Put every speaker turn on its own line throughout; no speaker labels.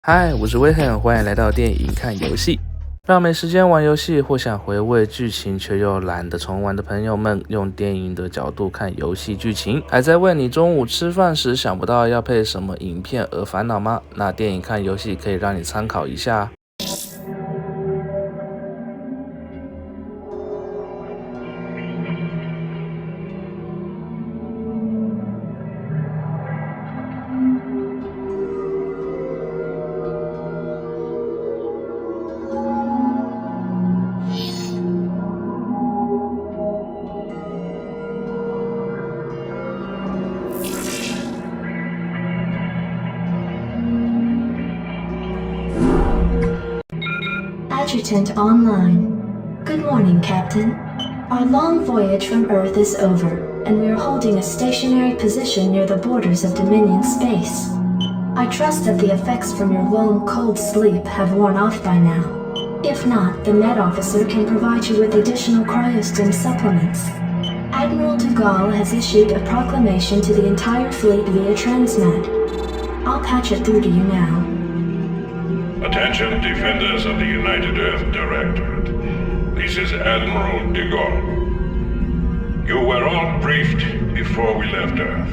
嗨，我是Wilhelm，欢迎来到电影看游戏。让没时间玩游戏或想回味剧情却又懒得重玩的朋友们，用电影的角度看游戏剧情，还在为你中午吃饭时想不到要配什么影片而烦恼吗？那电影看游戏可以让你参考一下。
Adjutant online. Good morning, Captain. Our long voyage from Earth is over, and we are holding a stationary position near the borders of Dominion space. I trust that the effects from your long, cold sleep have worn off by now. If not, the Med Officer can provide you with additional cryostim supplements. Admiral de Gaulle has issued a proclamation to the entire fleet via Transmed. I'll patch it through to you now.
Attention, defenders of the United Earth Directorate. This is Admiral de Gaulle. You were all briefed before we left Earth,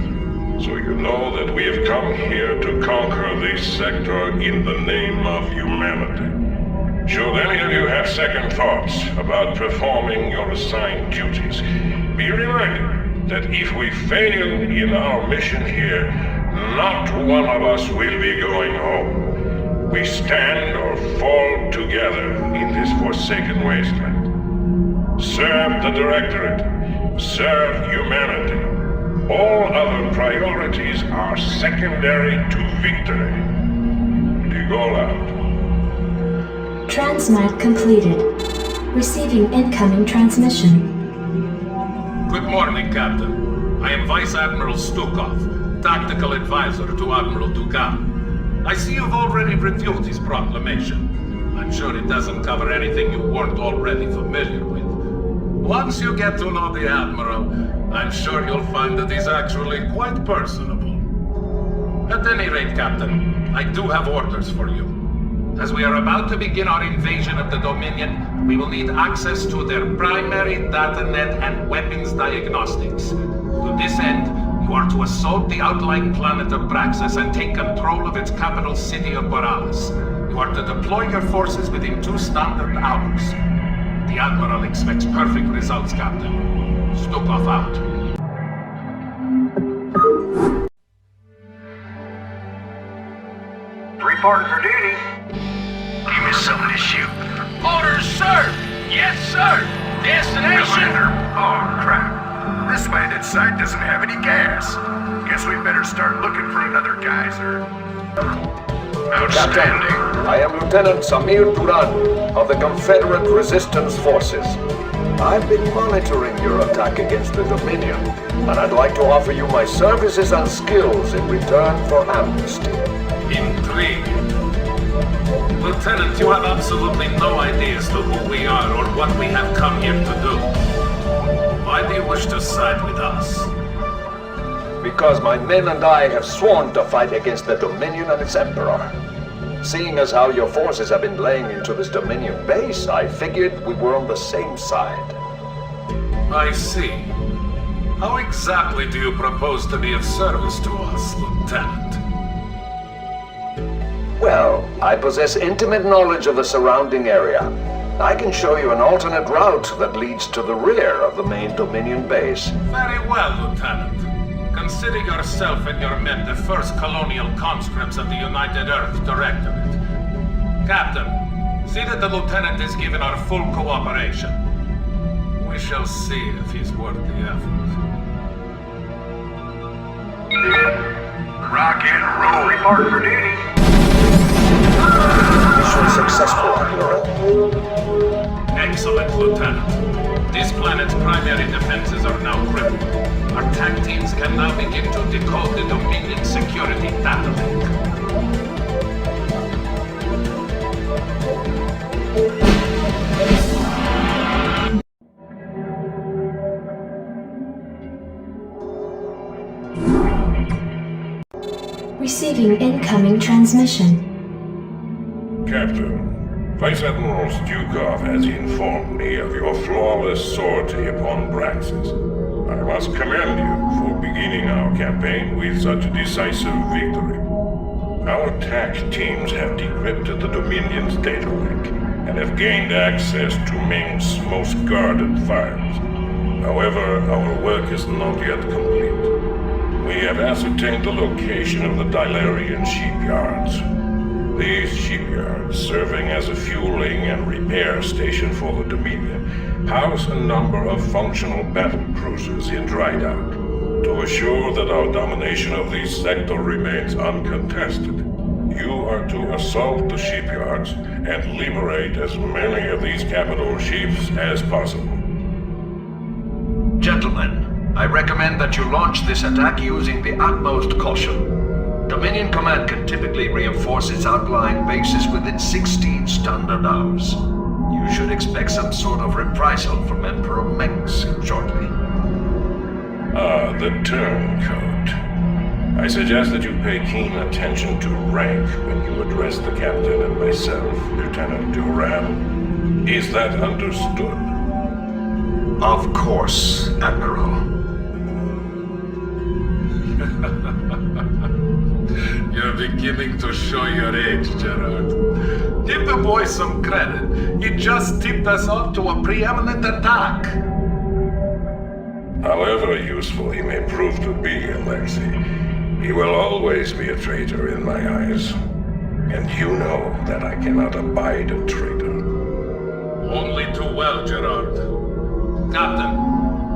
so you know that we have come here to conquer this sector in the name of humanity. Should any of you have second thoughts about performing your assigned duties, be reminded that if we fail in our mission here, not one of us will be going home. We stand or fall together in this forsaken wasteland. Serve the Directorate. Serve humanity. All other priorities are secondary to victory. De Gaulle out.
Transmat completed. Receiving incoming transmission.
Good morning, Captain. I am Vice Admiral Stukov, Tactical Advisor to Admiral Dugan. I see you've already reviewed his proclamation. I'm sure it doesn't cover anything you weren't already familiar with. Once you get to know the Admiral, I'm sure you'll find that he's actually quite personable. At any rate, Captain, I do have orders for you. As we are about to begin our invasion of the Dominion, we will need access to their primary datanet and weapons diagnostics. To this end, you are to assault the outlying planet of Braxis and take control of its capital city of Boralis. You are to deploy your forces within 2 standard hours. The Admiral expects perfect results, Captain. Stukov out.
Reporting for duty.
Give me something to shoot.
Orders, sir! Yes, sir! Destination!
Commander. Oh, crap. This landed site doesn't have any gas. Guess we better start looking for another geyser. Outstanding.
Captain, I am Lieutenant Samir Duran of the Confederate Resistance Forces. I've been monitoring your attack against the Dominion, and I'd like to offer you my services and skills in return for amnesty.
Intriguing. Lieutenant, you have absolutely no idea as to who we are or what we have come here to do. Why do you wish to side with us?
Because my men and I have sworn to fight against the Dominion and its Emperor. Seeing as how your forces have been laying into this Dominion base, I figured we were on the same side.
I see. How exactly do you propose to be of service to us, Lieutenant?
Well, I possess intimate knowledge of the surrounding area. I can show you an alternate route that leads to the rear of the main Dominion base.
Very well, Lieutenant. Consider yourself and your men the first colonial conscripts of the United Earth Directorate. Captain, see that the Lieutenant is given our full cooperation. We shall see if he's worth the effort.
Rock and roll.
Reporting for duty.
Mission successful, Admiral.
Excellent, Lieutenant. This planet's primary defenses are now crippled. Our TAC teams can now begin to decode the Dominion security data link.
Receiving incoming transmission.
Captain, Vice Admiral Stukov has informed me of your flawless sortie upon Braxis. I must commend you for beginning our campaign with such a decisive victory. Our attack teams have decrypted the Dominion's data link and have gained access to Ming's most guarded files. However, our work is not yet complete. We have ascertained the location of the Dilarian shipyards. These shipyards, serving as a fueling and repair station for the Dominion, house a number of functional battle cruisers in dry dock. To assure that our domination of this sector remains uncontested, you are to assault the shipyards and liberate as many of these capital ships as possible.
Gentlemen, I recommend that you launch this attack using the utmost caution. Dominion Command can typically reinforce its outlying bases within 16 standard hours. You should expect some sort of reprisal from Emperor Meng shortly.
Ah, the turncoat. I suggest that you pay keen attention to rank when you address the captain and myself, Lieutenant Duran. Is that understood?
Of course, Admiral.
You're beginning to show your age, Gerard. Give the boy some credit. He just tipped us off to a preeminent attack.
However useful he may prove to be, Alexei, he will always be a traitor in my eyes. And you know that I cannot abide a traitor.
Only too well, Gerard. Captain,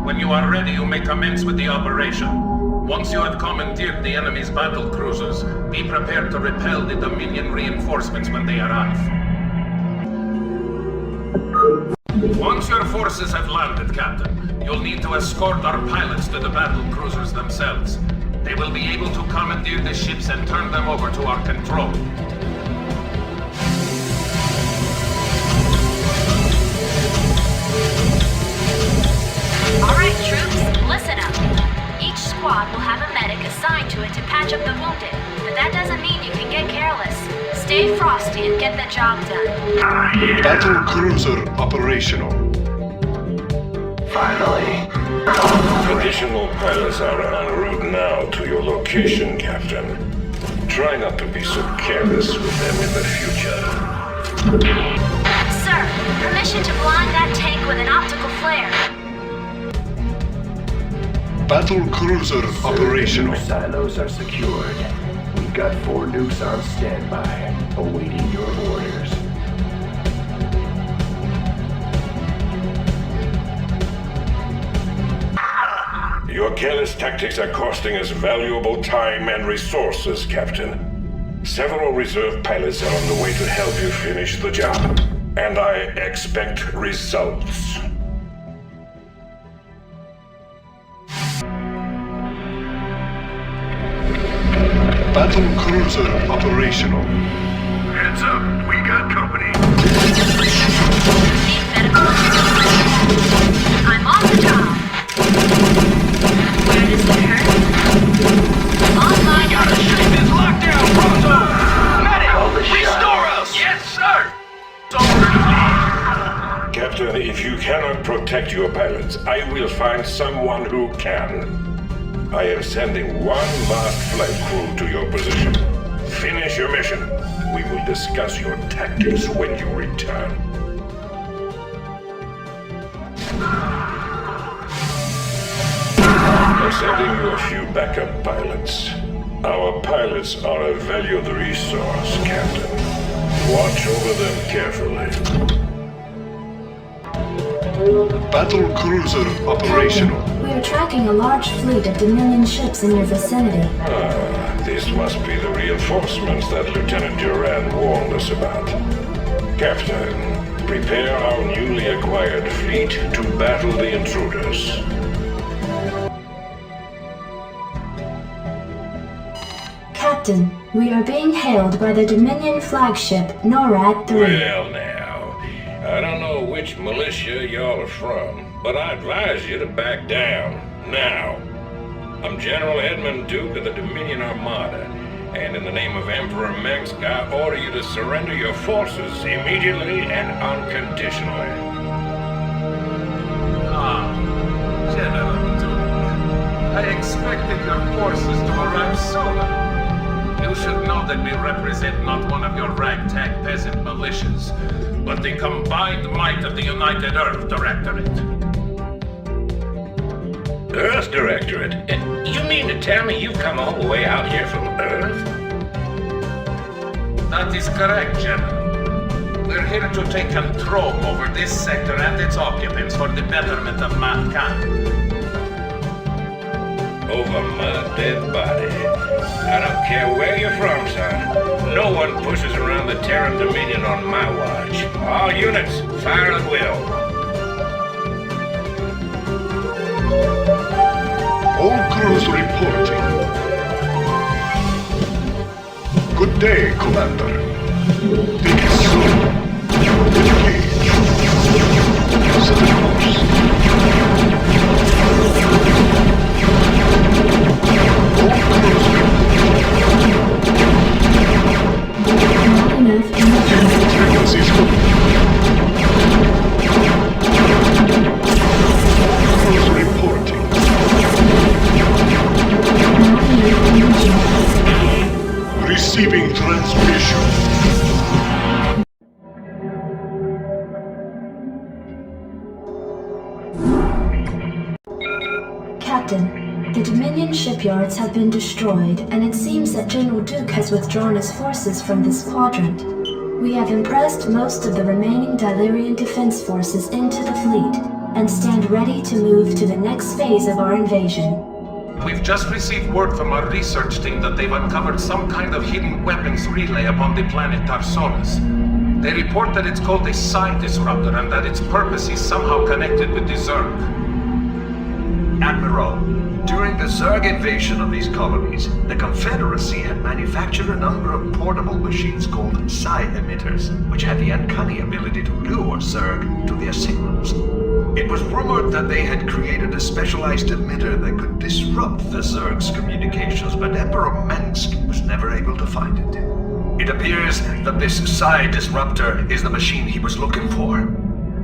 when you are ready, you may commence with the operation. Once you have commandeered the enemy's battle cruisers, be prepared to repel the Dominion reinforcements when they arrive. Once your forces have landed, Captain, you'll need to escort our pilots to the battle cruisers themselves. They will be able to commandeer the ships and turn them over to our control.
All right, troops, listen up. Each squad will have a medic assigned to it to patch up the wounded, but that doesn't mean you can get careless. Stay frosty and get the job done.
Battle cruiser operational.
Finally.
Additional pilots are en route now to your location, Captain. Try not to be so careless with them in the future.
Sir, permission to blind that tank with an optical flare.
Battle cruiser operational.
Silos are secured. We've got 4 nukes on standby, awaiting your orders.
Your careless tactics are costing us valuable time and resources, Captain. Several reserve pilots are on the way to help you finish the job, and I expect results.
Battle cruiser operational.
Heads up, we got company.
Need medical assistance. I'm on the job. Where does it hurt? On my
Got a ship is locked down, Pronto! Medic, restore us! Yes, sir!
Captain, if you cannot protect your pilots, I will find someone who can. I am sending one last flight crew to your position. Finish your mission. We will discuss your tactics when you return. I'm sending you a few backup pilots. Our pilots are a valued resource, Captain. Watch over them carefully.
Battle cruiser operational.
We are tracking a large fleet of Dominion ships in your vicinity.
This must be the reinforcements that Lieutenant Duran warned us about. Captain, prepare our newly acquired fleet to battle the intruders.
Captain, we are being hailed by the Dominion flagship NORAD 3.
Well now, I don't know which militia y'all are from, but I advise you to back down, now. I'm General Edmund Duke of the Dominion Armada, And in the name of Emperor Mengsk, I order you to surrender your forces immediately and unconditionally.
General Duke, I expected your forces to arrive sooner. You should know that we represent not one of your ragtag peasant militias, but the combined might of the United Earth Directorate.
Earth Directorate? You mean to tell me you've come all the way out here from Earth?
That is correct, General. We're here to take control over this sector and its occupants for the betterment of mankind.
Over my dead body. I don't care where you're from, son. No one pushes around the Terran Dominion on my watch. All units, fire at will.
All crews reporting. Good day, Commander. Take it slow. Engage. Set a course. All crews reporting. Frequencies good. All crews reporting. Receiving transmission.
Captain, the Dominion shipyards have been destroyed, and it seems that General Duke has withdrawn his forces from this quadrant. We have impressed most of the remaining Dilerian defense forces into the fleet, and stand ready to move to the next phase of our invasion.
We've just received word from our research team that they've uncovered some kind of hidden weapons relay upon the planet Tarsonis. They report that it's called a psi disruptor and that its purpose is somehow connected with the Zerg.
Admiral, during the Zerg invasion of these colonies, the Confederacy had manufactured a number of portable machines called psi emitters, which had the uncanny ability to lure Zerg to their signals. It was rumored that they had created a specialized emitter that could disrupt the Zerg's communications, but Emperor Mengsk was never able to find it. It appears that this psi disruptor is the machine he was looking for.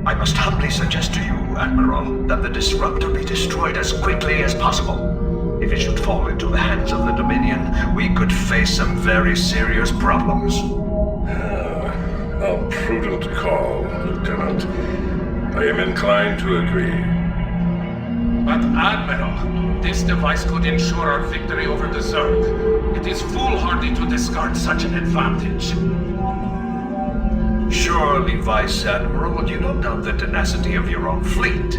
I must humbly suggest to you, Admiral, that the disruptor be destroyed as quickly as possible. If it should fall into the hands of the Dominion, we could face some very serious problems.
A prudent call, Lieutenant. I am inclined to agree.
But Admiral, this device could ensure our victory over the Zerg. It is foolhardy to discard such an advantage.
Surely, Vice Admiral, you don't doubt the tenacity of your own fleet.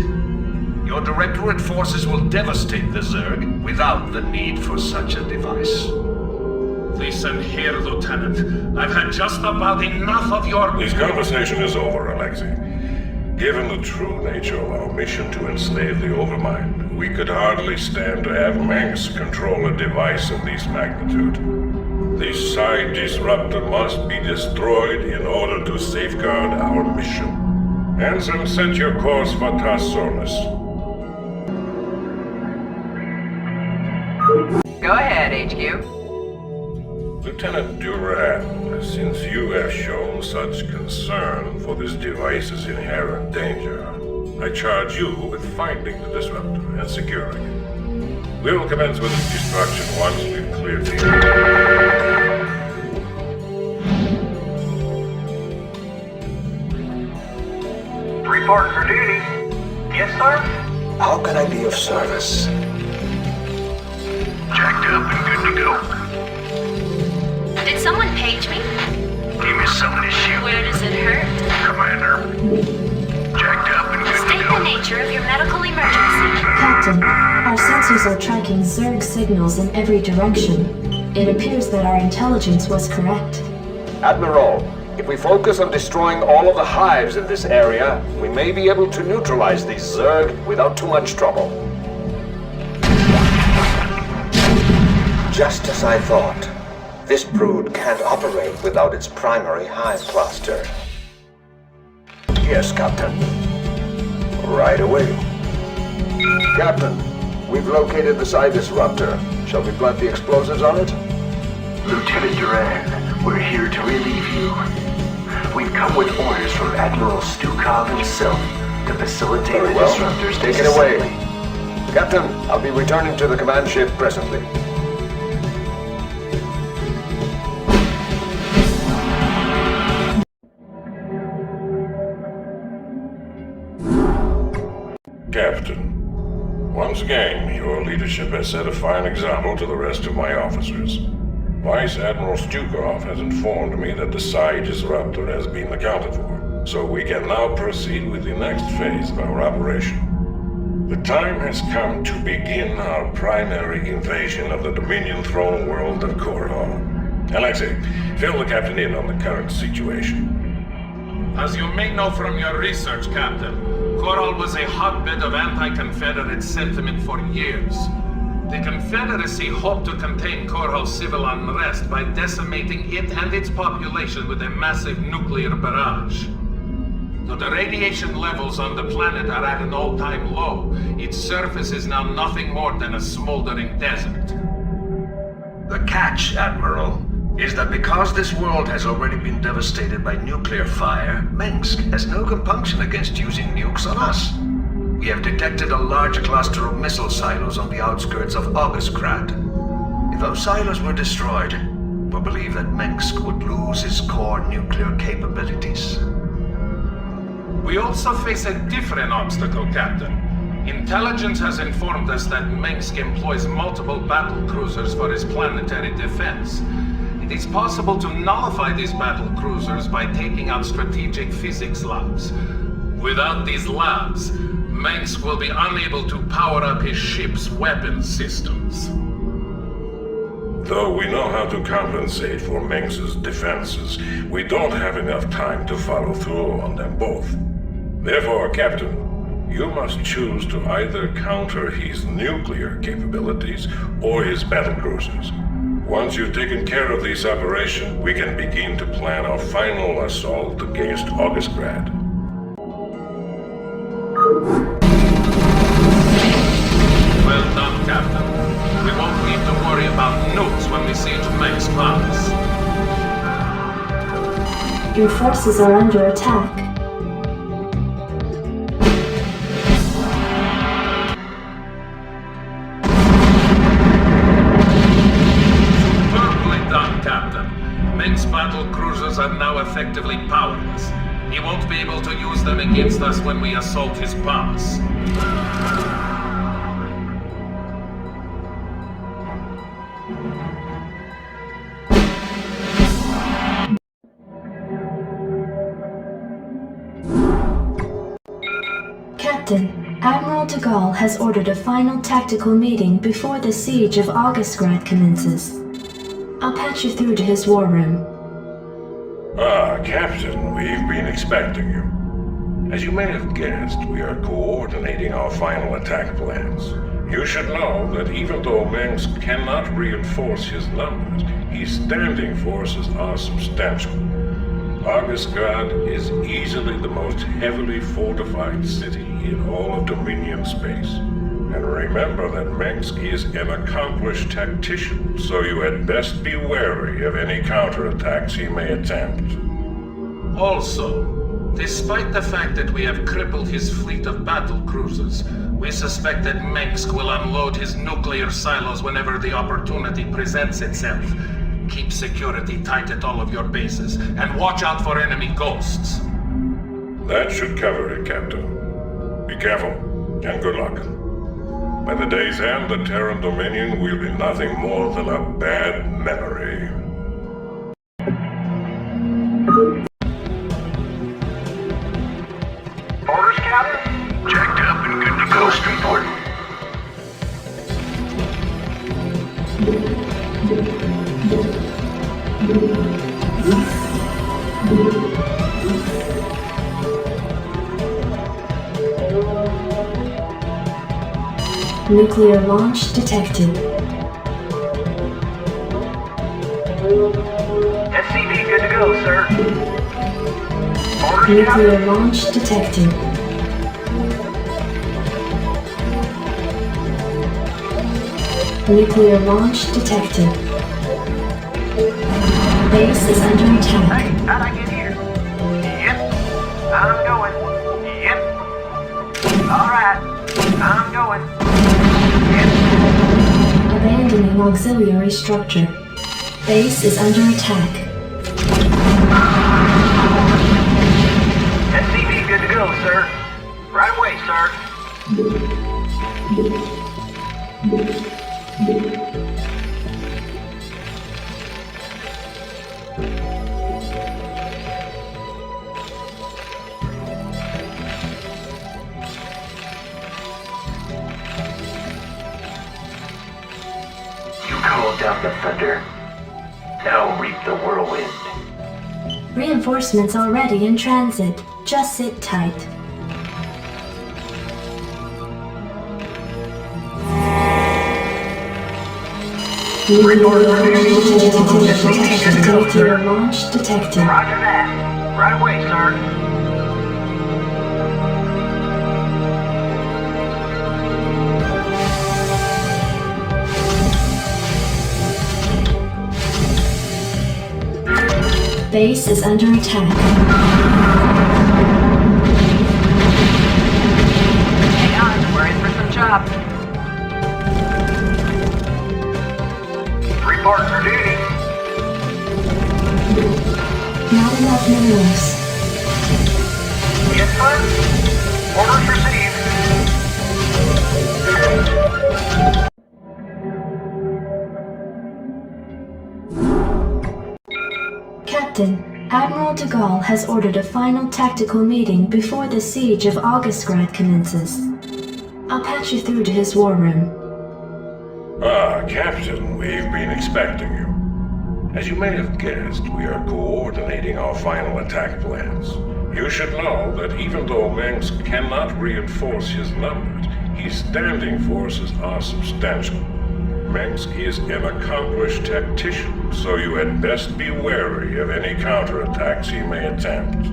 Your Directorate forces will devastate the Zerg without the need for such a device.
Listen here, Lieutenant. I've had just about enough of your...
This conversation is over, Alexei. Given the true nature of our mission to enslave the Overmind, we could hardly stand to have Mengsk control a device of this magnitude. The psi disruptor must be destroyed in order to safeguard our mission. Hanson, set your course for Tarsonis.
Go ahead, HQ.
Lieutenant Durand, since you have shown such concern for this device's inherent danger, I charge you with finding the disruptor and securing it. We will commence with its destruction once we've cleared the area.
Report for duty. Yes, sir?
How can I be of service?
Jacked up and good to go.
Did someone page me?
Give me something to shoot.
Where does it hurt?
Commander. Jacked up and good
State
to go.
the nature of your medical emergency.
Captain, our sensors are tracking Zerg signals in every direction. It appears that our intelligence was correct.
Admiral, if we focus on destroying all of the hives in this area, we may be able to neutralize these Zerg without too much trouble. Just as I thought. This brood can't operate without its primary hive cluster. Yes, Captain. Right away. Captain, we've located the psi disruptor. Shall we plant the explosives on it?
Lieutenant Duran, we're here to relieve you. We've come with orders from Admiral Stukov himself to facilitate
Very
the
well.
disruptors.
Take it away. Captain, I'll be returning to the command ship presently.
Captain, once again, your leadership has set a fine example to the rest of my officers. Vice Admiral Stukov has informed me that the Psi disruptor has been accounted for, so we can now proceed with the next phase of our operation. The time has come to begin our primary invasion of the Dominion throne world of Korhal. Alexei, fill the captain in on the current situation.
As you may know from your research, Captain, Korhal was a hotbed of anti-Confederate sentiment for years. The Confederacy hoped to contain Korhal's civil unrest by decimating it and its population with a massive nuclear barrage. Though the radiation levels on the planet are at an all-time low, its surface is now nothing more than a smoldering desert.
The catch, Admiral, is that because this world has already been devastated by nuclear fire, Minsk has no compunction against using nukes on us. We have detected a large cluster of missile silos on the outskirts of Augustgrad. If those silos were destroyed, we believe that Minsk would lose its core nuclear capabilities.
We also face a different obstacle, Captain. Intelligence has informed us that Minsk employs multiple battle cruisers for his planetary defense. It is possible to nullify these battle cruisers by taking out strategic physics labs. Without these labs, Minsk will be unable to power up his ship's weapons systems.
Though we know how to compensate for Minsk's defenses, we don't have enough time to follow through on them both. Therefore, Captain, you must choose to either counter his nuclear capabilities or his battlecruisers. Once you've taken care of this operation, we can begin to plan our final assault against Augustgrad.
Well done, Captain. We won't need to worry about nukes when we siege Minsk Pass.
Your forces are under attack.
Minsk's battle cruisers are now effectively powerless. He won't be able to use them against us when we assault his pass.
Captain, Admiral de Gaulle has ordered a final tactical meeting before the siege of Augustgrad commences. I'll patch you through to his war room.
Ah, Captain, we've been expecting you. As you may have guessed, we are coordinating our final attack plans. You should know that even though Minsk cannot reinforce his numbers, his standing forces are substantial. Augustgrad is easily the most heavily fortified city in all of Dominion space. And remember that Minsk is an accomplished tactician, so you had best be wary of any counterattacks he may attempt.
Also, despite the fact that we have crippled his fleet of battle cruisers, we suspect that Minsk will unload his nuclear silos whenever the opportunity presents itself. Keep security tight at all of your bases, and watch out for enemy ghosts.
That should cover it, Captain. Be careful, and good luck. By the day's end, the Terran Dominion will be nothing more than a bad memory.
Orders, Captain?
Jacked up and good to go, Streetport.
Nuclear launch detected.
SCV good to go, sir. Orders,
Nuclear
Captain?
launch detected. Nuclear launch detected. Base is under attack.
Hey, how'd I get here? Yep, I'm going. Yep. Alright, I'm going. Yep.
Abandoning auxiliary structure. Base is under attack.
SCV good to go, sir. Right away, sir.
You called down the thunder. Now reap the whirlwind.
Reinforcements already in transit. Just sit tight. Launch detected.
Roger that. Right away, sir.
Base is under attack.
Hang on, we're in for some chop.
Report for duty.
Not enough minerals.
Yes, sir. Orders received.
Captain, Admiral de Gaulle has ordered a final tactical meeting before the siege of Augustgrad commences. I'll patch you through to his war room.
Ah, Captain, we've been expecting you. As you may have guessed, we are coordinating our final attack plans. You should know that even though Mengsk cannot reinforce his numbers, his standing forces are substantial. Mengsk is an accomplished tactician, so you had best be wary of any counterattacks he may attempt.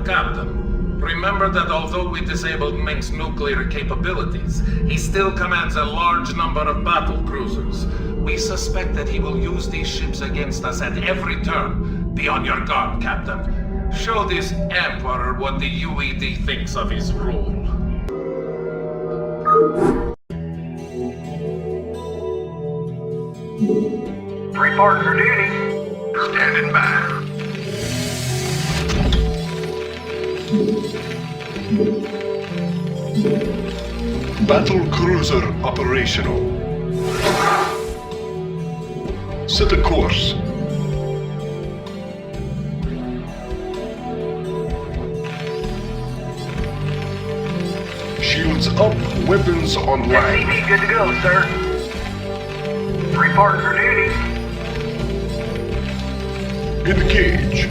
Captain, remember that although we disabled Mengsk's nuclear capabilities, he still commands a large number of battle cruisers. We suspect that he will use these ships against us at every turn. Be on your guard, Captain. Show this Emperor what the UED thinks of his rule.
Report for duty.
Standing by.
Battle cruiser operational. Set a course. Shields up, weapons online.
SCV good to go, sir. Report for duty.
Engage.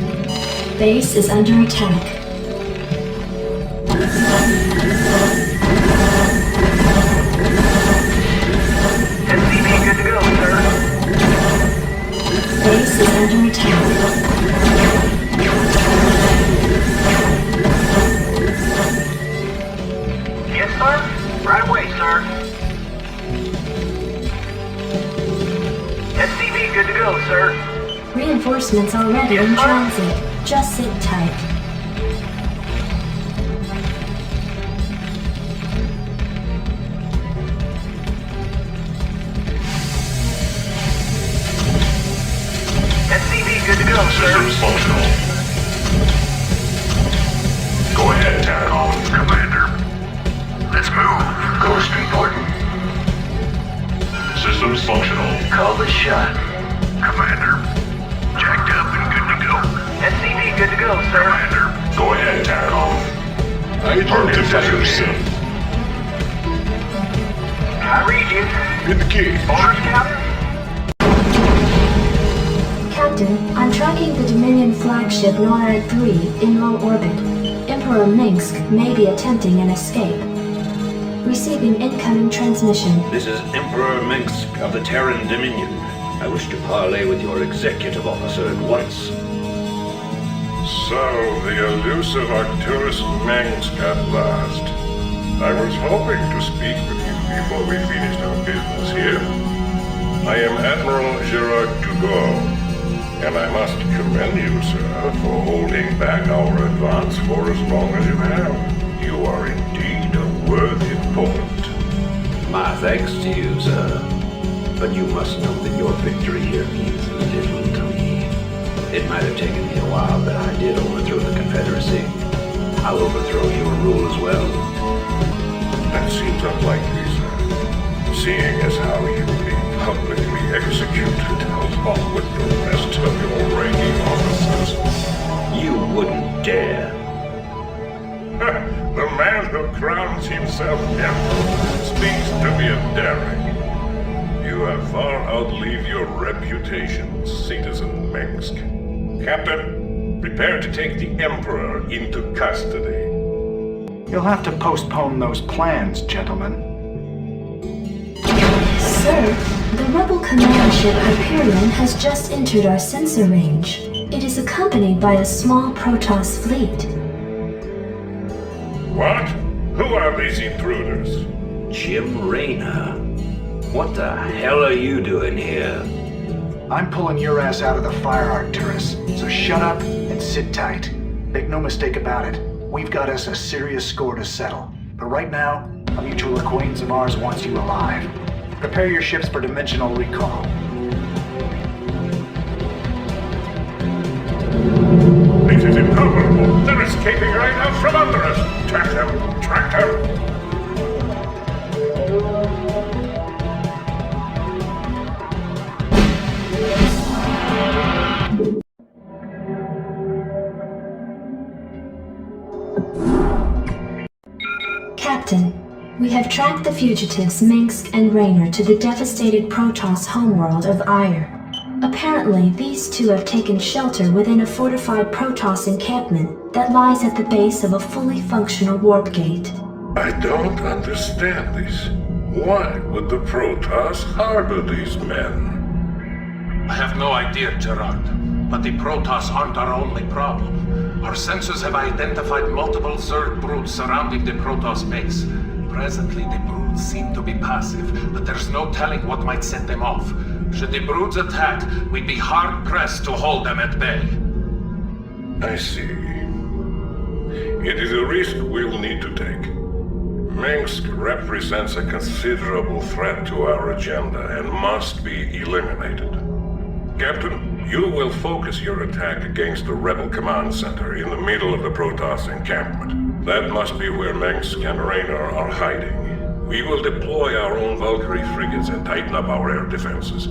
Base is under attack.
SCV good to go, sir.
Base is under attack.
Yes, sir. Right away, sir. SCV good to go, sir.
Reinforcements already in transit. Just sit tight.
SCV good to go, sir.
Systems functional. Go ahead, Tarkov.
Commander. Let's move. Ghost reporting.
Systems functional.
Call the shot.
Commander. Jacked up and good to go.
SCV good to go, sir.
Commander.
Go ahead, Tarkov.
Identify yourself.
I read you.
Engage.
Orders, Captain.
Captain, I'm tracking the Dominion flagship NORAD 3 in low orbit. Emperor Minsk may be attempting an escape. Receiving incoming transmission.
This is Emperor Minsk of the Terran Dominion. I wish to parley with your executive officer at once.
So, the elusive Arcturus Mengsk at last. I was hoping to speak with you before we finished our business here. I am Admiral Gerard Tugor. And I must commend you, sir, for holding back our advance for as long as you have. You are indeed a worthy opponent.
My thanks to you, sir. But you must know that your victory here means little to me. It might have taken me a while, but I did overthrow the Confederacy. I'll overthrow your rule as well.
That seems unlikely, sir. Seeing as how you will be publicly executed along with the rest of your ranking officers.
You wouldn't dare.
The man who crowns himself emperor speaks to me of daring. You have far outlived your reputation, citizen Minsk. Captain, prepare to take the emperor into custody.
You'll have to postpone those plans, gentlemen.
Sir, the rebel command ship Hyperion has just entered our sensor range. It is accompanied by a small Protoss fleet.
What? Who are these intruders?
Jim Raynor. What the hell are you doing here?
I'm pulling your ass out of the fire, Arcturus, so shut up and sit tight. Make no mistake about it, we've got us a serious score to settle. But right now, a mutual acquaintance of ours wants you alive. Prepare your ships for dimensional recall.
This is impossible! They're escaping right out from under us! Track them! Track them!
Captain, we have tracked the fugitives Minsk and Raynor to the devastated Protoss homeworld of Aiur. Apparently, these two have taken shelter within a fortified Protoss encampment that lies at the base of a fully functional warp gate.
I don't understand this. Why would the Protoss harbor these men?
I have no idea, Gerard. But the Protoss aren't our only problem. Our sensors have identified multiple Zerg broods surrounding the Protoss base. Presently, the broods seem to be passive, but there's no telling what might set them off. Should the broods attack, we'd be hard-pressed to hold them at bay.
I see. It is a risk we'll need to take. Minsk represents a considerable threat to our agenda and must be eliminated. Captain, you will focus your attack against the rebel command center in the middle of the Protoss encampment. That must be where Minsk and Raynor are hiding. We will deploy our own Valkyrie frigates and tighten up our air defenses.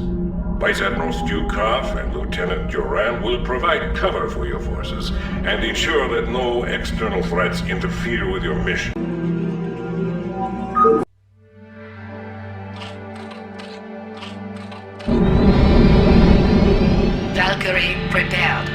Vice Admiral Stukov and Lieutenant Duran will provide cover for your forces and ensure that no external threats interfere with your mission.
Valkyrie prepared.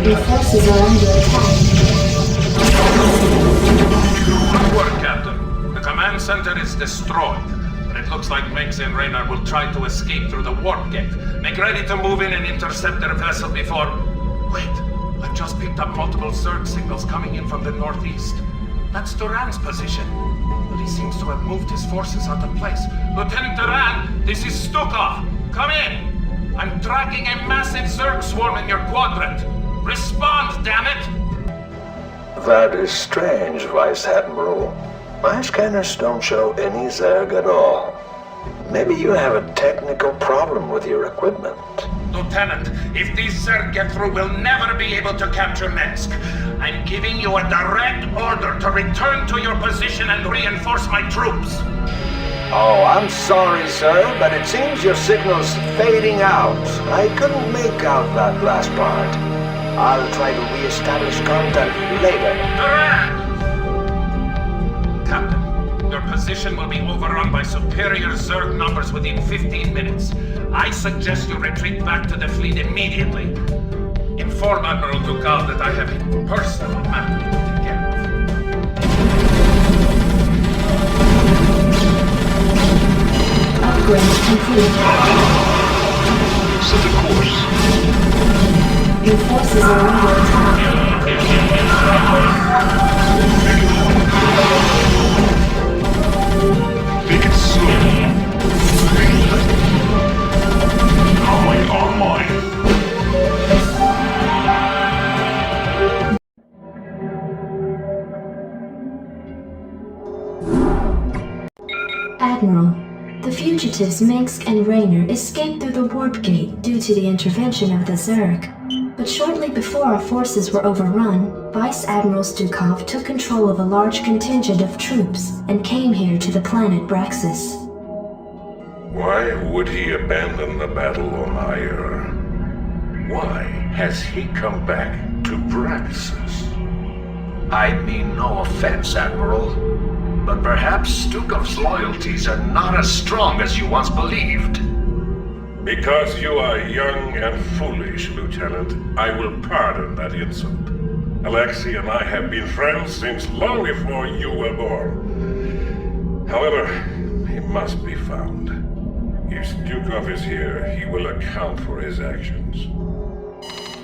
Your forces are under attack.
Good work, Captain. The command center is destroyed, but it looks like Minsk and Raynor will try to escape through the warp gate. Make ready to move in and intercept their vessel before... Wait, I've just picked up multiple Zerg signals coming in from the northeast. That's Duran's position, but he seems to have moved his forces out of place. Lieutenant Duran, this is Stukov. Come in. I'm tracking a massive Zerg swarm in your quadrant. Respond, damn it!
That is strange, Vice Admiral. My scanners don't show any Zerg at all. Maybe you have a technical problem with your equipment.
Lieutenant, if these Zerg get through, we'll never be able to capture Minsk. I'm giving you a direct order to return to your position and reinforce my troops.
Oh, I'm sorry, sir, but it seems your signal's fading out. I couldn't make out that last part. I'll try to re-establish contact later.
Captain, your position will be overrun by superior Zerg numbers within 15 minutes. I suggest you retreat back to the fleet immediately. Inform Admiral Ducal that I have a personal matter to take care of.
Upgrade complete.
Set the course.
Your forces are under attack.
Make it slow. Calling online.
Admiral, the fugitives Minsk and Raynor escaped through the warp gate due to the intervention of the Zerg. But shortly before our forces were overrun, Vice Admiral Stukov took control of a large contingent of troops and came here to the planet Braxis.
Why would he abandon the battle on Aiur? Why has he come back to Braxis?
I mean no offense, Admiral, but perhaps Stukov's loyalties are not as strong as you once believed.
Because you are young and foolish, Lieutenant, I will pardon that insult. Alexei and I have been friends since long before you were born. However, he must be found. If Stukov is here, he will account for his actions.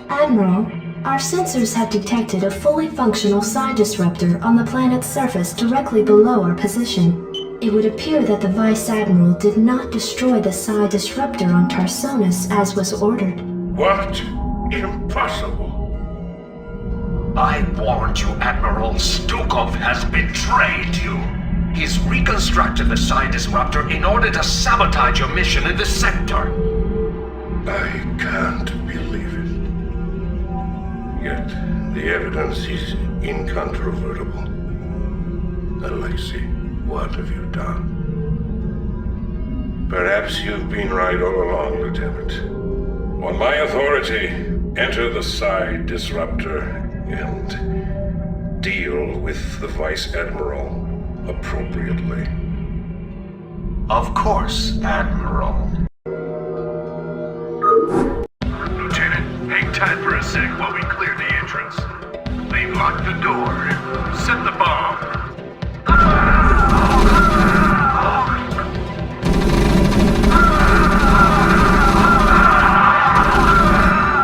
Admiral, our sensors have detected a fully functional psi disruptor on the planet's surface directly below our position. It would appear that the Vice Admiral did not destroy the psi disruptor on Tarsonis as was ordered.
What? Impossible.
I warned you, Admiral. Stukov has betrayed you. He's reconstructed the psi disruptor in order to sabotage your mission in the sector.
I can't believe it. Yet, the evidence is incontrovertible. Alexei, what have you done? Perhaps you've been right all along, Lieutenant. On my authority, enter the psi disruptor and deal with the Vice Admiral appropriately.
Of course, Admiral.
Lieutenant, hang tight for a sec while we clear the entrance. They've locked the door. Set the bomb.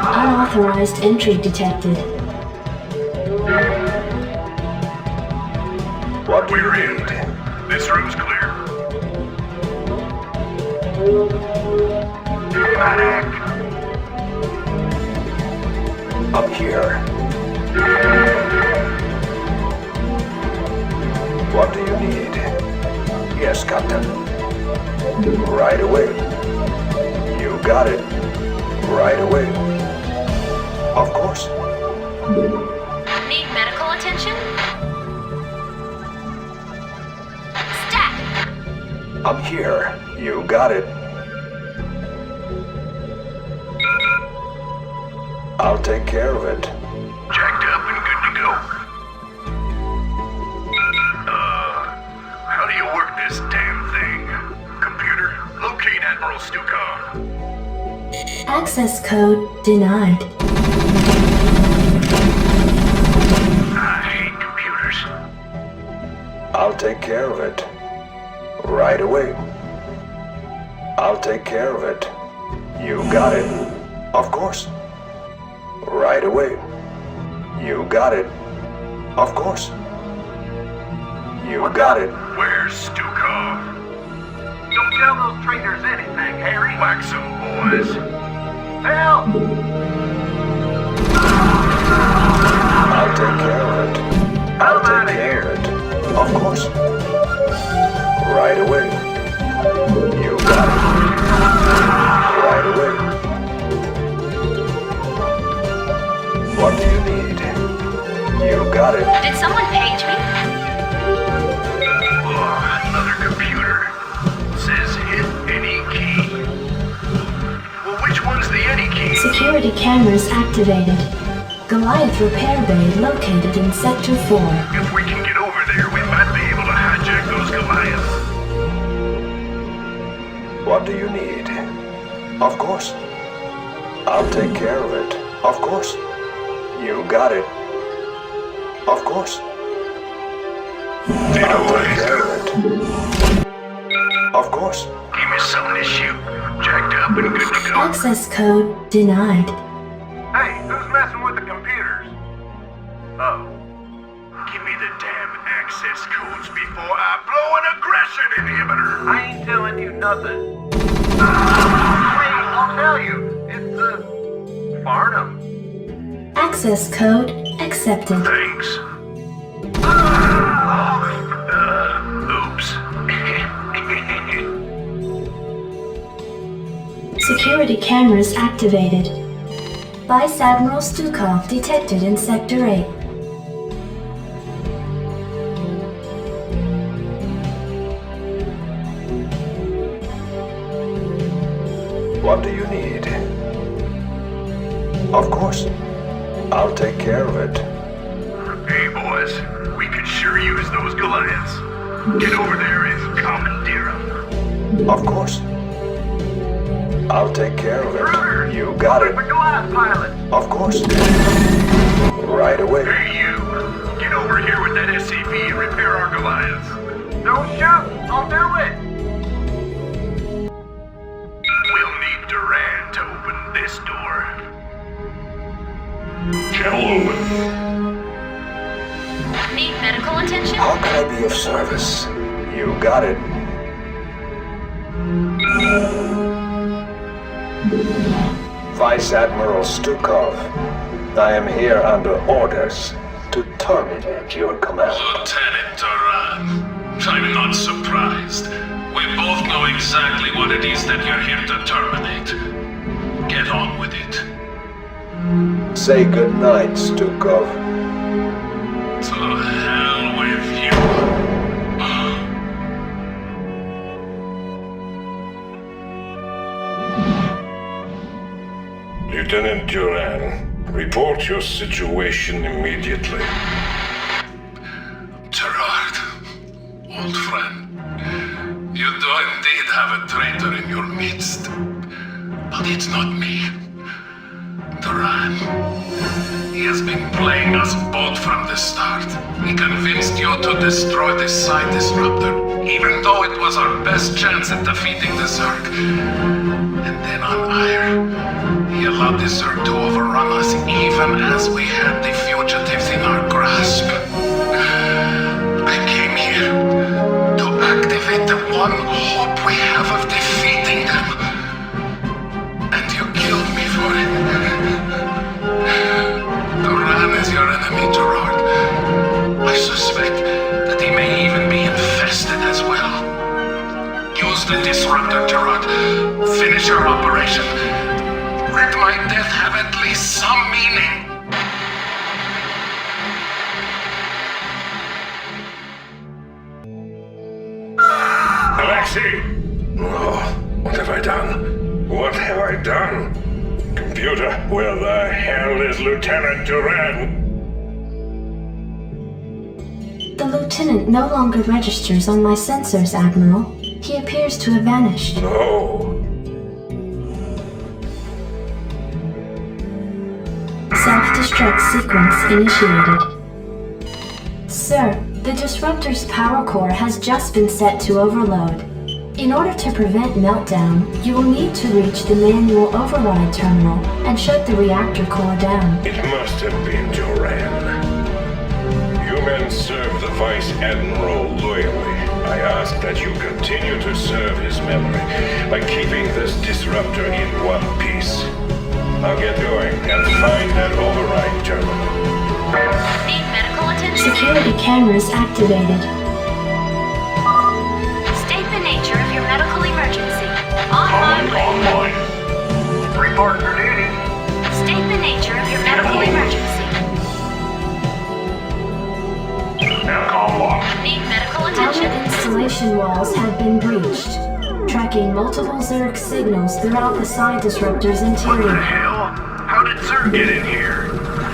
Unauthorized entry detected.
What
We're in. This room's clear.
Panic! Up here. What do you need? Yes, Captain. Right away. You got it. Right away. Of course.
Need medical attention? Stat!
I'm here. You got it. I'll take care of it.
Jacked up and good to go. How do you work this damn thing? Computer, locate Admiral Stukov.
Access code denied.
I hate computers.
I'll take care of it. Right away. I'll take care of it. You got it. Of course. Right away. You got it. Of course. You got it.
Where's Stukov?
Don't tell those traitors anything, Harry.
Wax 'em, boys.
Help!
I'll take care of it. I'll take care of it. Of course. Right away. You got it. Right away. What do you need? You got it.
Did someone page me?
Oh, another computer. Says hit any key. Well, which one's the any key?
Security cameras activated. Goliath repair bay located in Sector 4.
If we can get over there, we might be able to hijack those Goliaths.
What do you need? Of course. I'll take care of it. Of course. You got it. Of course. I'll take care of it. Of course.
Give me something to shoot. Jacked up and good to go.
Access code denied.
Hey, who's messing with the computers? Oh. Give me the damn access codes before I blow an aggression inhibitor. I ain't telling you nothing. Wait, I'll tell you. It's, Farnham.
Access code accepted.
Thanks. Oops.
Security cameras activated. Vice Admiral Stukov detected in Sector 8.
What do you need? Of course. I'll take care of it.
Hey, boys. We could sure use those Goliaths. Get over there and commandeer them.
Of course. I'll take care of it. You got it.
Goliath pilot.
Of course. Right away.
Hey, you. Get over here with that SCV and repair our Goliaths. Don't shoot. I'll do it. We'll need Duran to open this door.
Gentlemen.
Need medical attention?
How can I be of service? You got it. Vice Admiral Stukov, I am here under orders to terminate your command.
Lieutenant Duran, I'm not surprised. We both know exactly what it is that you're here to terminate. Get on with it.
Say goodnight, Stukov.
To hell with you.
Lieutenant Duran, report your situation immediately.
Gerard, old friend, you do indeed have a traitor in your midst. But it's not me. Duran. He has been playing us both from the start. He convinced you to destroy the Psi Disruptor, even though it was our best chance at defeating the Zerg. And then on Ire, he allowed the Zerg to overrun us even as we had the fugitives in our grasp. I came here to activate the one hope we have of defeating them. And you killed me for it. Duran is your enemy, Gerard. I suspect that he may even be infested as well. Use the Disruptor, Gerard. Finish your operation. Let my death have at least some meaning.
Alexei! Oh, what have I done? What have I done? Computer, where the hell is Lieutenant Duran?
The lieutenant no longer registers on my sensors, Admiral. He appears to have vanished.
No.
Self-destruct sequence initiated. Sir, the Disruptor's power core has just been set to overload. In order to prevent meltdown, you will need to reach the manual override terminal and shut the reactor core down.
It must have been Duran. You men serve the Vice Admiral loyally. I ask that you continue to serve his memory by keeping this disruptor in one piece. I'll get going and find that override terminal.
Need medical attention?
Security cameras activated.
Stay
online.
Report for duty.
State the nature of your medical emergency.
Intercom locked.
Need medical
Power
attention.
installation walls have been breached, tracking multiple Zerg signals throughout the side disruptor's
What the
interior.
hell? How did Zerg get in here?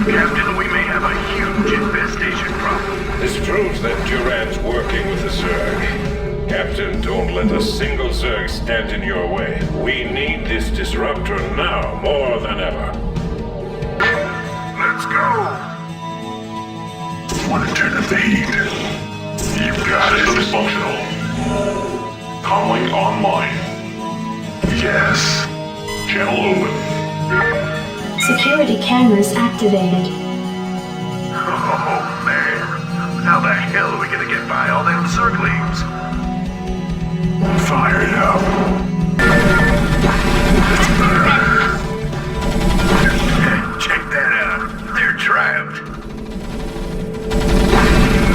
Captain, we may have a huge infestation problem.
This proves that Duran's working with the Zerg. Captain, don't let a single Zerg stand in your way. We need this disruptor now more than ever.
Let's go! Want to turn the feed? You've got it. System functional. Comlink online. Yes. Channel open.
Security cameras activated.
Oh, man. How the hell are we gonna get by all them Zerglings? Fire it up. Check that out. They're trapped.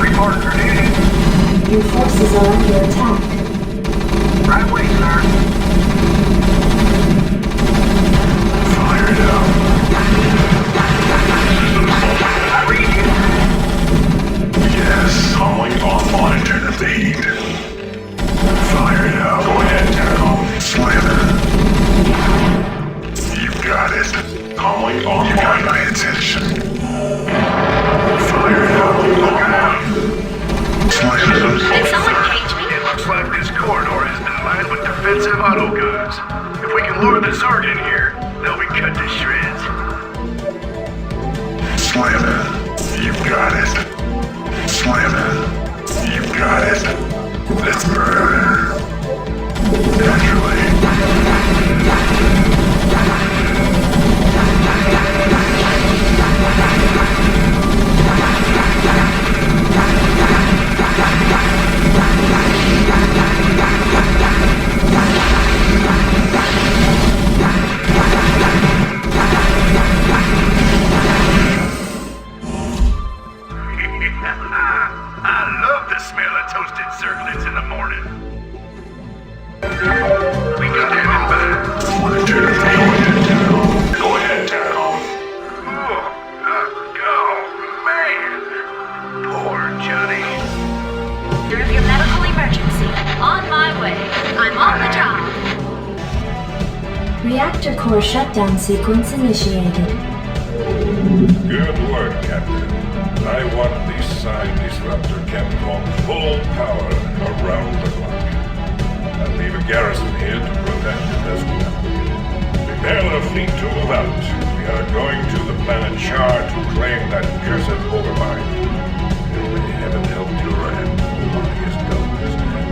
Report for duty.
Your forces are under attack.
Right way, sir. Fire it up. I read you. Yes, comlink online. Turn the feed. Fire it up. Go ahead, Terran. Slam it. You've got it. Comlink online. You got my attention. Fire it up. Online. Slam it.
Did someone cage me?
It looks like this corridor has been lined with defensive auto guns. If we can lure the Zerg in here, they'll be cut to shreds. Slam it. You've got it. Slam it. You've got it. Let's burn. Naturally. I love the smell of toasted Zerglings in the morning. We got them in back. Want to turn the thing? Go ahead, Terran. Oh, man. Poor Johnny.
Through your medical emergency. On my way. I'm on the job.
Reactor core shutdown sequence initiated.
Good work, Captain. I want this side disruptor kept on full power around the clock. I'll leave a garrison here to protect it as well. Prepare the fleet to move out. We are going to the planet Char to claim that cursed overmind. May heaven help Duran while he is done this time.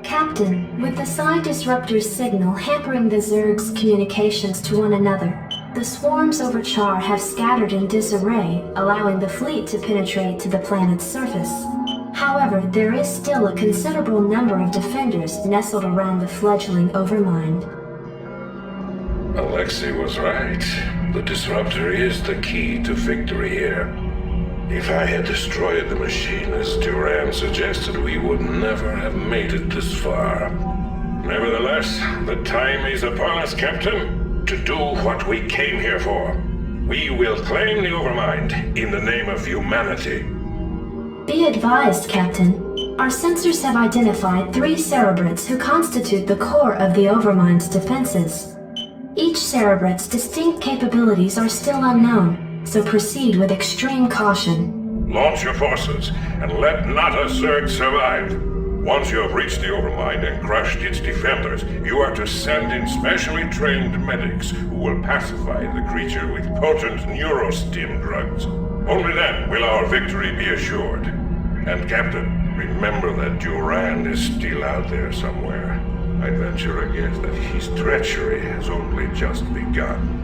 Captain, with the side disruptor's signal hampering the Zerg's communications to one another, the swarms over Char have scattered in disarray, allowing the fleet to penetrate to the planet's surface. However, there is still a considerable number of defenders nestled around the fledgling Overmind.
Alexei was right. The disruptor is the key to victory here. If I had destroyed the machine as Duran suggested, we would never have made it this far. Nevertheless, the time is upon us, Captain, to do what we came here for. We will claim the Overmind in the name of humanity.
Be advised, Captain. Our sensors have identified 3 Cerebrats who constitute the core of the Overmind's defenses. Each Cerebrat's distinct capabilities are still unknown, so proceed with extreme caution.
Launch your forces, and let not a Zerg survive. Once you have reached the Overmind and crushed its defenders, you are to send in specially trained medics who will pacify the creature with potent neurostim drugs. Only then will our victory be assured. And Captain, remember that Duran is still out there somewhere. I'd venture a guess that his treachery has only just begun.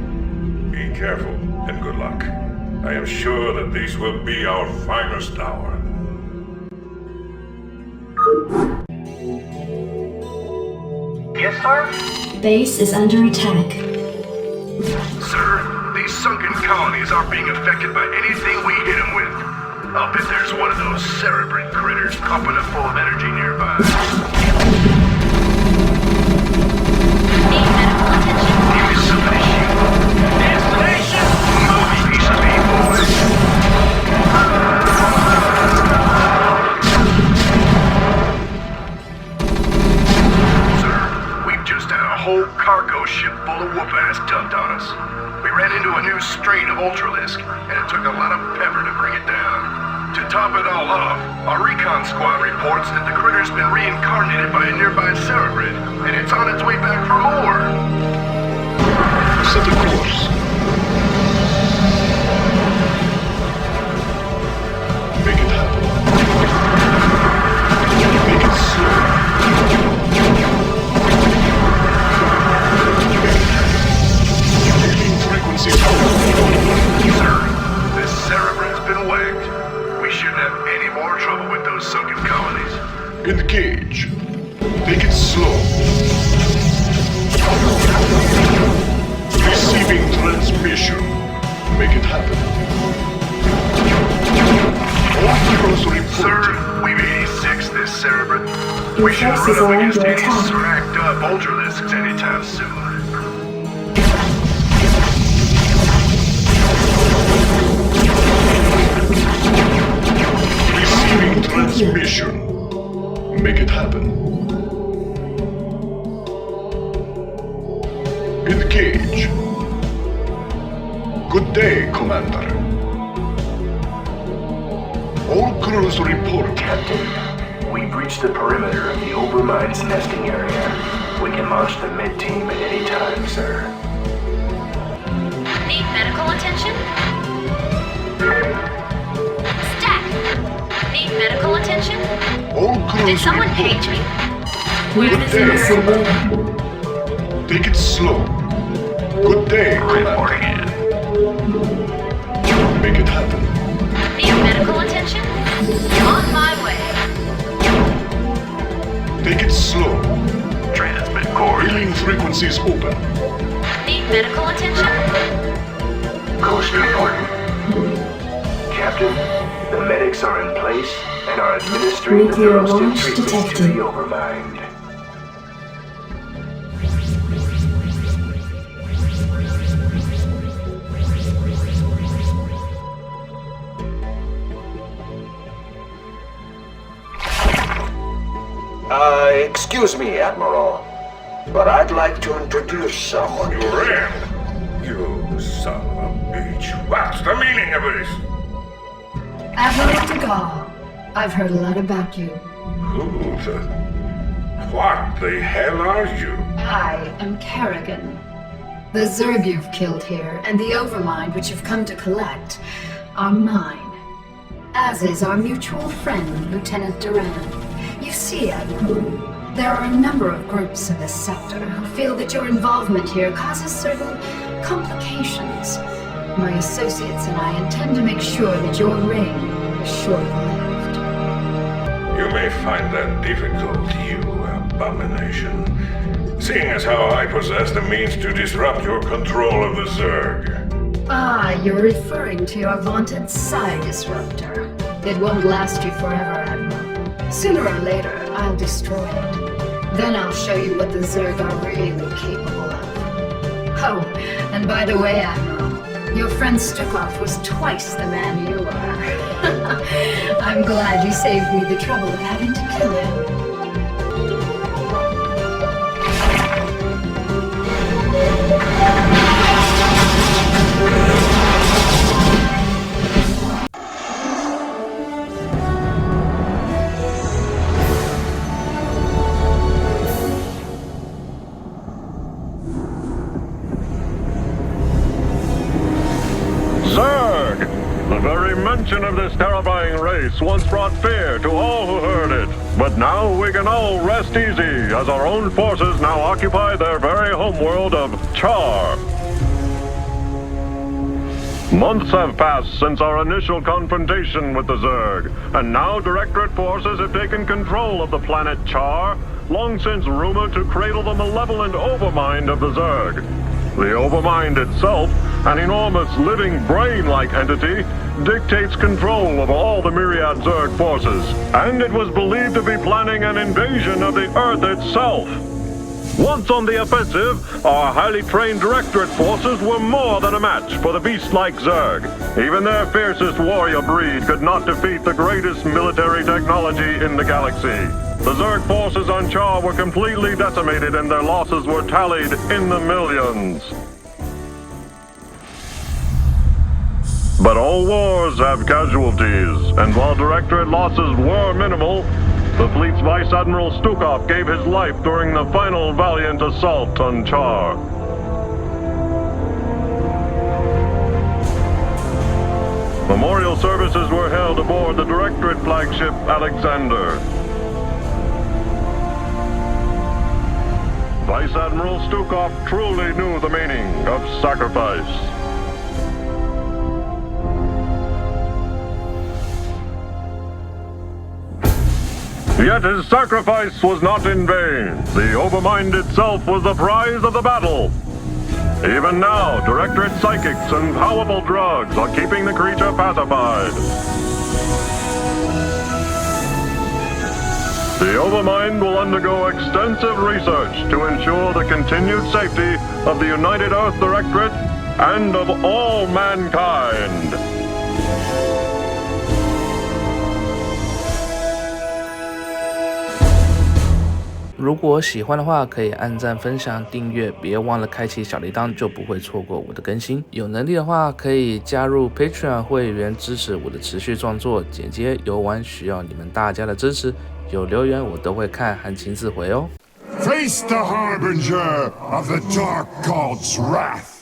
Be careful, and good luck. I am sure that this will be our finest hour.
Yes, sir?
Base is under attack.
Sir, the these sunken colonies aren't being affected by anything we hit them with. I'll bet there's one of those cerebrant critters pumping up full of energy nearby.
Need medical attention.
Give me somebody shoot. Destination! Move, piece of meat, boys. Sir, we've just had a whole cargo ship full of whoop-ass dumped on us. We ran into a new strain of Ultralisk, and it took a lot of pepper to bring it down. To top it all off, our recon squad reports that the critter's been reincarnated by a nearby cerebrid, and it's on its way back for more.
Set a course. Make it happen. Make it slow. Taking frequency power.
Sir, this cerebrid's been whacked. We shouldn't have any more trouble with those sunken colonies.
Engage. Take it slow. Receiving transmission. Make it happen. All heroes report.
Sir, we've 86 this cerebrid. We shouldn't run up against any smacked up Ultralisks anytime soon.
Transmission. Make it happen. Engage. Good day, Commander. All crews report.
Captain, we've reached the perimeter of the Overmind's nesting area. We can launch the mid-team at any time, sir.
Need medical attention? Need medical attention?
All crews
Did someone
report.
page me?
Good day, Commander. Take it slow. Good day, Commander. Make it happen.
Need medical attention? On my way.
Take it slow.
Transmit cord.
Healing frequencies open.
Need medical attention?
Ghost reporting. Captain, the medics are in place and are administering the
Nuclear
first
launch
treatments to
detected.
the Overmind.
Excuse me, Admiral, but I'd like to introduce someone.
You're in. You son of a bitch. What's the meaning of this?
Admiral de Gaulle, I've heard a lot about you.
Who the... What the hell are you?
I am Kerrigan. The Zerg you've killed here, and the Overmind which you've come to collect, are mine. As is our mutual friend, Lieutenant Duran. You see, Admiral, there are a number of groups in this sector who feel that your involvement here causes certain complications. My associates and I intend to make sure that your reign is short-lived.
You may find that difficult, you abomination. Seeing as how I possess the means to disrupt your control of the Zerg.
Ah, you're referring to your vaunted Psi Disruptor. It won't last you forever, Admiral. Sooner or later, I'll destroy it. Then I'll show you what the Zerg are really capable of. Oh, and by the way, Admiral, your friend Stukov was twice the man you are. I'm glad you saved me the trouble of having to kill him.
Zerg! The very mention of this terrifying race once brought fear to all who heard it. But now we can all rest easy, as our own forces now occupy their very homeworld of Char. Months have passed since our initial confrontation with the Zerg, and now Directorate forces have taken control of the planet Char, long since rumored to cradle the malevolent overmind of the Zerg. The Overmind itself, an enormous living brain-like entity, dictates control of all the myriad Zerg forces, and it was believed to be planning an invasion of the Earth itself. Once on the offensive, our highly trained Directorate forces were more than a match for the beast-like Zerg. Even their fiercest warrior breed could not defeat the greatest military technology in the galaxy. The Zerg forces on Char were completely decimated and their losses were tallied in the millions. But all wars have casualties, and while Directorate losses were minimal, the fleet's Vice Admiral Stukov gave his life during the final valiant assault on Char. Memorial services were held aboard the Directorate flagship Alexander. Vice Admiral Stukov truly knew the meaning of sacrifice. Yet his sacrifice was not in vain. The Overmind itself was the prize of the battle. Even now, Directorate psychics and powerful drugs are keeping the creature pacified. The Overmind will undergo extensive research to ensure the continued safety of the United Earth Directorate and of all mankind.
如果喜欢的话，可以按赞、分享、订阅，别忘了开启小铃铛，就不会错过我的更新。有能力的话，可以加入 Patreon 会员，支持我的持续创作。剪接游玩需要你们大家的支持，有留言我都会看和亲自回哦。
Face the harbinger of the Dark God's wrath.